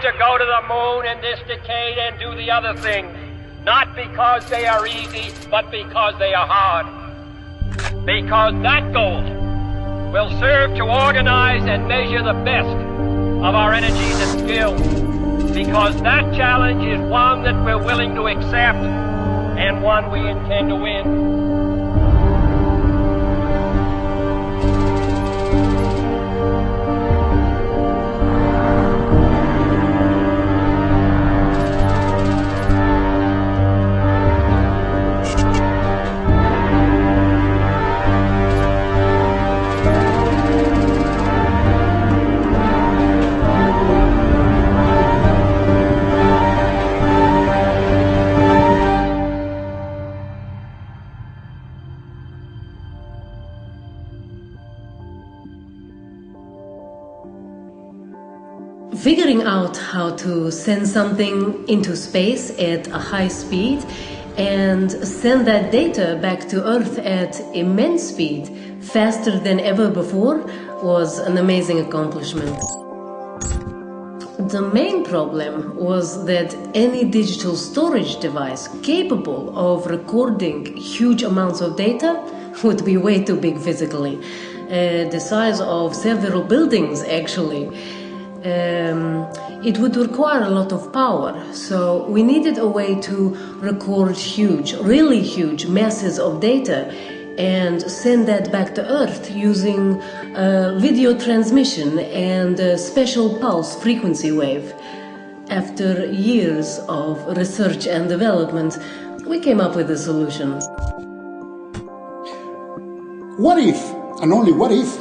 to go to the moon in this decade and do the other things, not because they are easy, but because they are hard. Because that goal will serve to organize and measure the best of our energies and skills. Because that challenge is one that we're willing to accept and one we intend to win. Figuring out how to send something into space at a high speed and send that data back to Earth at immense speed, faster than ever before, was an amazing accomplishment. The main problem was that any digital storage device capable of recording huge amounts of data would be way too big physically, the size of several buildings actually. It would require a lot of power, so we needed a way to record huge, really huge masses of data and send that back to Earth using video transmission and a special pulse frequency wave. After years of research and development, we came up with a solution. What if, and only what if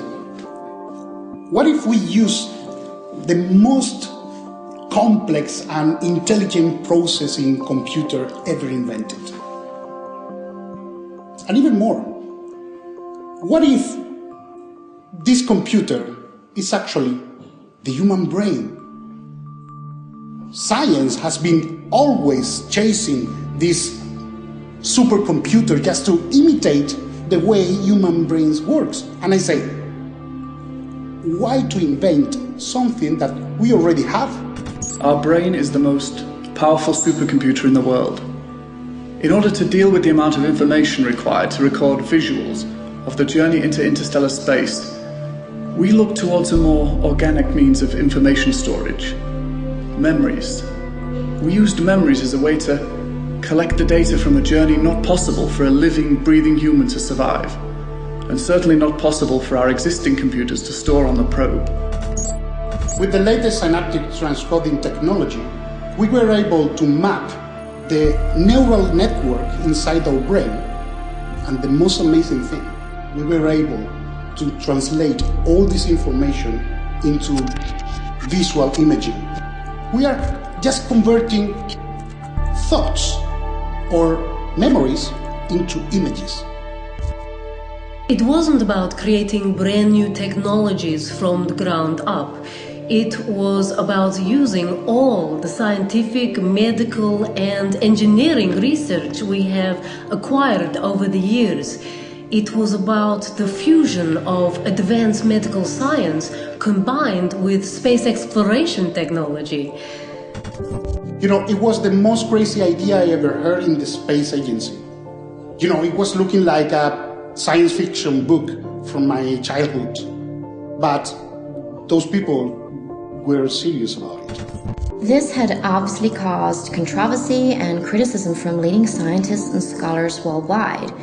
we use the most complex and intelligent processing computer ever invented? And even more, what if this computer is actually the human brain? Science has been always chasing this supercomputer just to imitate the way human brains works. And I say, why to invent something that we already have? Our brain is the most powerful supercomputer in the world. In order to deal with the amount of information required to record visuals of the journey into interstellar space, we look towards a more organic means of information storage: memories. We used memories as a way to collect the data from a journey not possible for a living, breathing human to survive, and certainly not possible for our existing computers to store on the probe. With the latest synaptic transcoding technology, we were able to map the neural network inside our brain. And the most amazing thing, we were able to translate all this information into visual imaging. We are just converting thoughts or memories into images. It wasn't about creating brand new technologies from the ground up. It was about using all the scientific, medical, and engineering research we have acquired over the years. It was about the fusion of advanced medical science combined with space exploration technology. You know, it was the most crazy idea I ever heard in the space agency. You know, it was looking like a science fiction book from my childhood. But those people were serious about it. This had obviously caused controversy and criticism from leading scientists and scholars worldwide.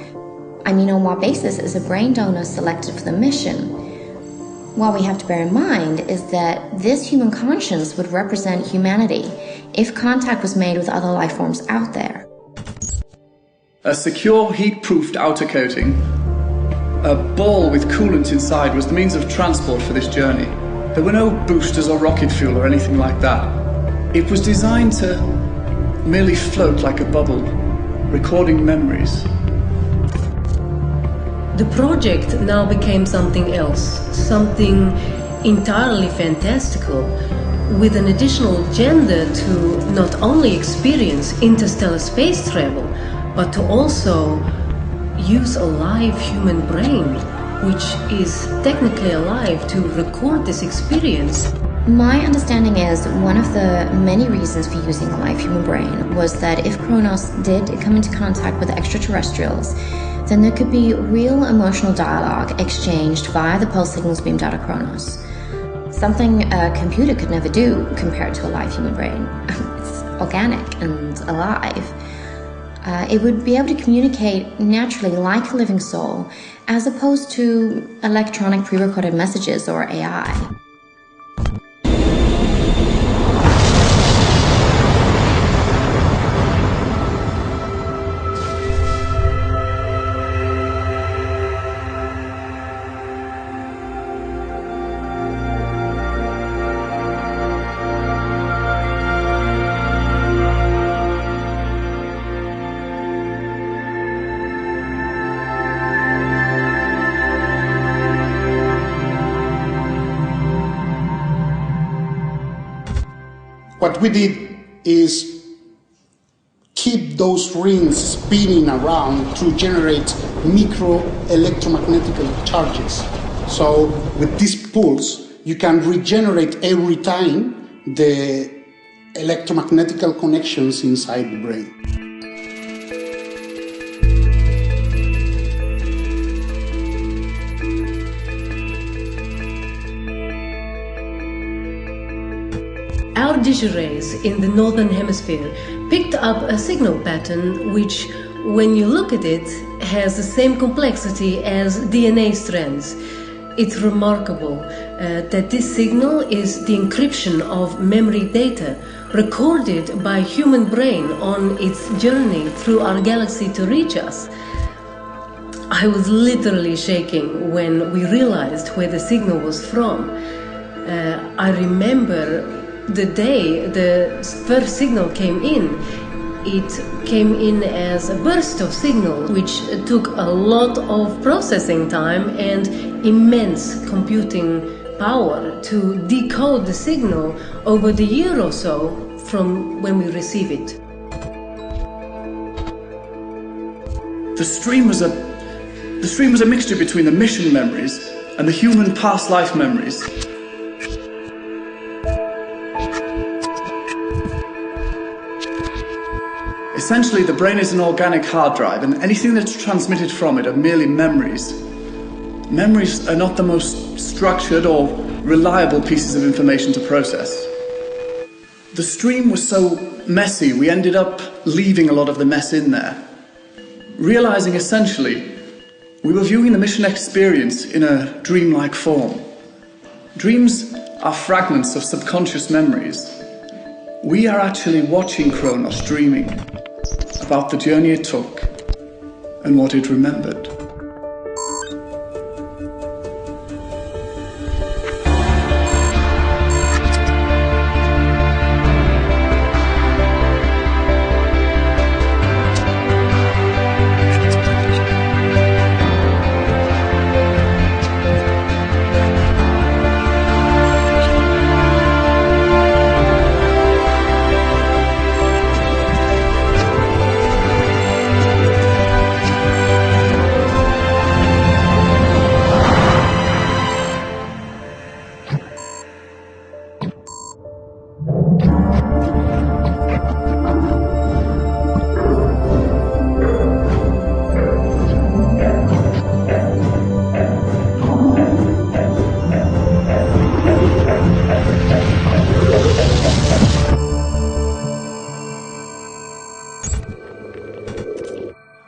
I mean, on what basis is a brain donor selected for the mission? What we have to bear in mind is that this human conscience would represent humanity if contact was made with other life forms out there. A secure, heat-proofed outer coating, a ball with coolant inside, was the means of transport for this journey. There were no boosters or rocket fuel or anything like that. It was designed to merely float like a bubble, recording memories. The project now became something else, something entirely fantastical, with an additional agenda to not only experience interstellar space travel, but to also use a live human brain, which is technically alive, to record this experience. My understanding is one of the many reasons for using a live human brain was that if Kronos did come into contact with extraterrestrials, then there could be real emotional dialogue exchanged via the pulse signals beamed out of Kronos. Something a computer could never do compared to a live human brain. It's organic and alive. It would be able to communicate naturally like a living soul, as opposed to electronic pre-recorded messages or AI. What we did is keep those rings spinning around to generate micro electromagnetic charges. So with this pulse, you can regenerate every time the electromagnetic connections inside the brain. Our dish rays in the northern hemisphere picked up a signal pattern which, when you look at it, has the same complexity as DNA strands. It's remarkable that this signal is the encryption of memory data recorded by human brain on its journey through our galaxy to reach us. I was literally shaking when we realized where the signal was from. I remember the day the first signal came in. It came in as a burst of signal, which took a lot of processing time and immense computing power to decode the signal over the year or so from when we receive it. The stream was a mixture between the mission memories and the human past life memories. Essentially, the brain is an organic hard drive, and anything that's transmitted from it are merely memories. Memories are not the most structured or reliable pieces of information to process. The stream was so messy, we ended up leaving a lot of the mess in there. Realizing essentially, we were viewing the mission experience in a dreamlike form. Dreams are fragments of subconscious memories. We are actually watching Kronos dreaming about the journey it took and what it remembered.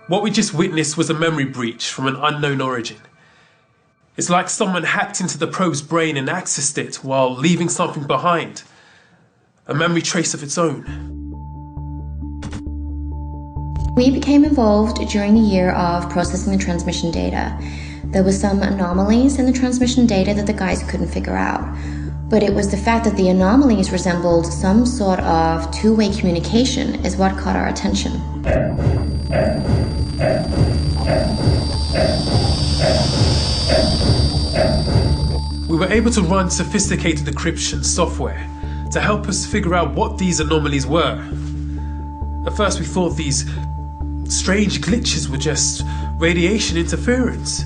What we just witnessed was a memory breach from an unknown origin. It's like someone hacked into the probe's brain and accessed it while leaving something behind. A memory trace of its own. We became involved during the year of processing the transmission data. There were some anomalies in the transmission data that the guys couldn't figure out. But it was the fact that the anomalies resembled some sort of two-way communication is what caught our attention. We were able to run sophisticated encryption software to help us figure out what these anomalies were. At first we thought these strange glitches were just radiation interference,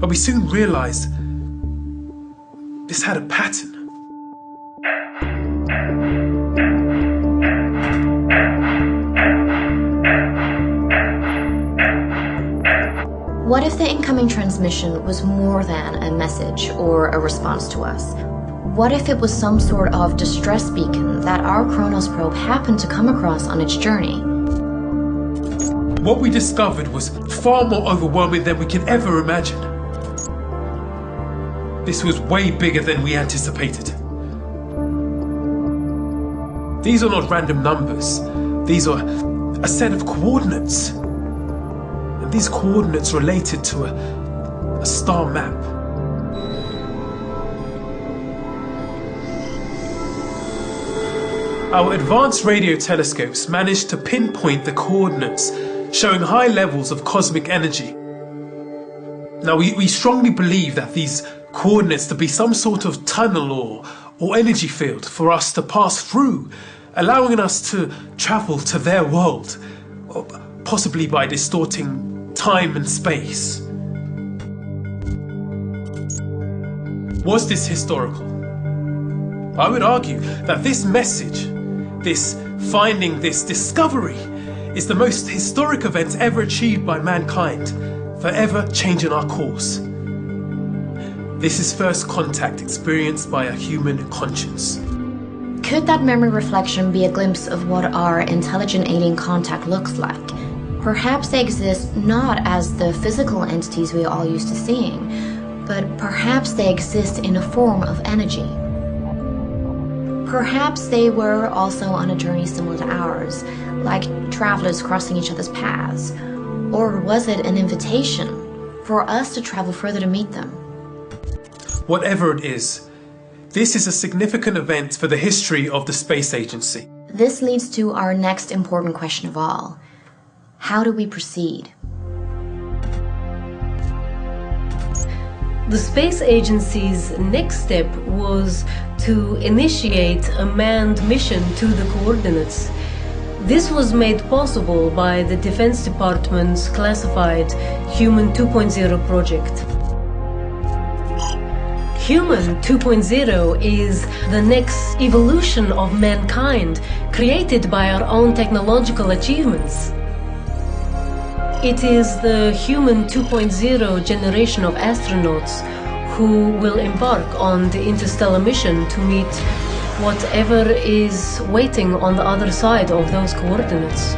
but we soon realized this had a pattern. What if the incoming transmission was more than a message or a response to us? What if it was some sort of distress beacon that our Kronos probe happened to come across on its journey? What we discovered was far more overwhelming than we can ever imagine. This was way bigger than we anticipated. These are not random numbers. These are a set of coordinates. And these coordinates related to a star map. Our advanced radio telescopes managed to pinpoint the coordinates, showing high levels of cosmic energy. Now, we strongly believe that these coordinates to be some sort of tunnel or energy field for us to pass through, allowing us to travel to their world, possibly by distorting time and space. Was this historical? I would argue that this message, this finding, this discovery, is the most historic event ever achieved by mankind, forever changing our course. This is first contact experienced by a human conscience. Could that memory reflection be a glimpse of what our intelligent alien contact looks like? Perhaps they exist not as the physical entities we are all used to seeing, but perhaps they exist in a form of energy. Perhaps they were also on a journey similar to ours, like travelers crossing each other's paths. Or was it an invitation for us to travel further to meet them? Whatever it is, this is a significant event for the history of the space agency. This leads to our next important question of all. How do we proceed? The space agency's next step was to initiate a manned mission to the coordinates. This was made possible by the Defense Department's classified Human 2.0 project. Human 2.0 is the next evolution of mankind, created by our own technological achievements. It is the Human 2.0 generation of astronauts who will embark on the interstellar mission to meet whatever is waiting on the other side of those coordinates.